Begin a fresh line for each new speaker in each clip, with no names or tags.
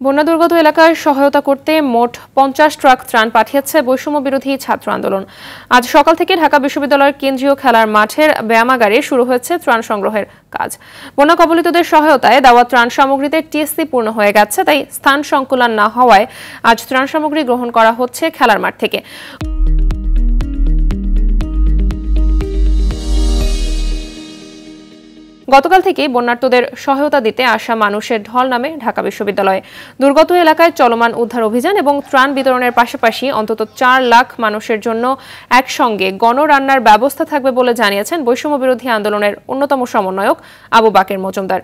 বন্যা দুর্গত এলাকায় সহায়তা করতে মোট 50 ট্রাক ত্রাণ পাঠিয়েছে বৈষম্য বিরোধী ছাত্র আন্দোলন। আজ সকাল থেকে ঢাকা বিশ্ববিদ্যালয়ের কেন্দ্রীয় খেলার মাঠের ব্যায়ামাগারে শুরু হয়েছে ত্রাণ সংগ্রহের কাজ। বন্যা কবলিতদের সহায়তায় দেওয়া ত্রাণ সামগ্রীতে টিএসসি পূর্ণ হয়ে গেছে, তাই স্থান সংকুলান না হওয়ায় আজ ত্রাণ সামগ্রী গ্রহণ করা হচ্ছে খেলার মাঠ থেকে। গতকাল থেকেই বন্যার্তদের সহায়তা দিতে আসা মানুষের ঢল নামে ঢাকা বিশ্ববিদ্যালয়ে। দুর্গত এলাকায় চলমান উদ্ধার অভিযান এবং ত্রাণ বিতরণের পাশাপাশি অন্তত 4 লাখ মানুষের জন্য একসঙ্গে গণরান্নার ব্যবস্থা থাকবে বলে জানিয়েছেন বৈষম্য বিরোধী আন্দোলনের অন্যতম সমন্বয়ক আবু বাকের মজুমদার।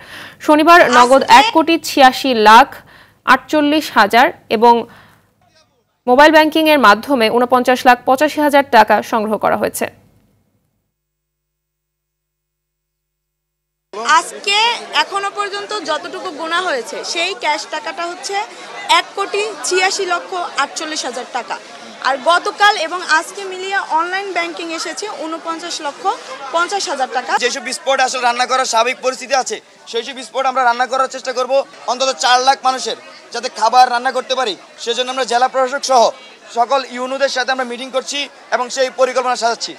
শনিবার নগদ 1,86,48,000 এবং মোবাইল ব্যাংকিং এর মাধ্যমে 49,85,000 টাকা সংগ্রহ করা হয়েছে।
আজকে এখনো পর্যন্ত যতটুকু গোনা হয়েছে সেই ক্যাশ টাকাটা হচ্ছে 1,86,48,000 টাকা। আর গতকাল এবং আজকে মিলিয়ে অনলাইন ব্যাংকিং এসেছে 49,50,000 টাকা।
যেসব স্পট আসলে রান্না করার স্বাভাবিক পরিস্থিতি আছে সেই সব স্পট আমরা রান্না করার চেষ্টা করব অন্তত 4 লাখ মানুষের যাতে খাবার রান্না করতে পারি। সেজন্য আমরা জেলা প্রশাসক সহ সকল ইউনুদের সাথে আমরা মিটিং করছি এবং সেই পরিকল্পনা সাজাচ্ছি।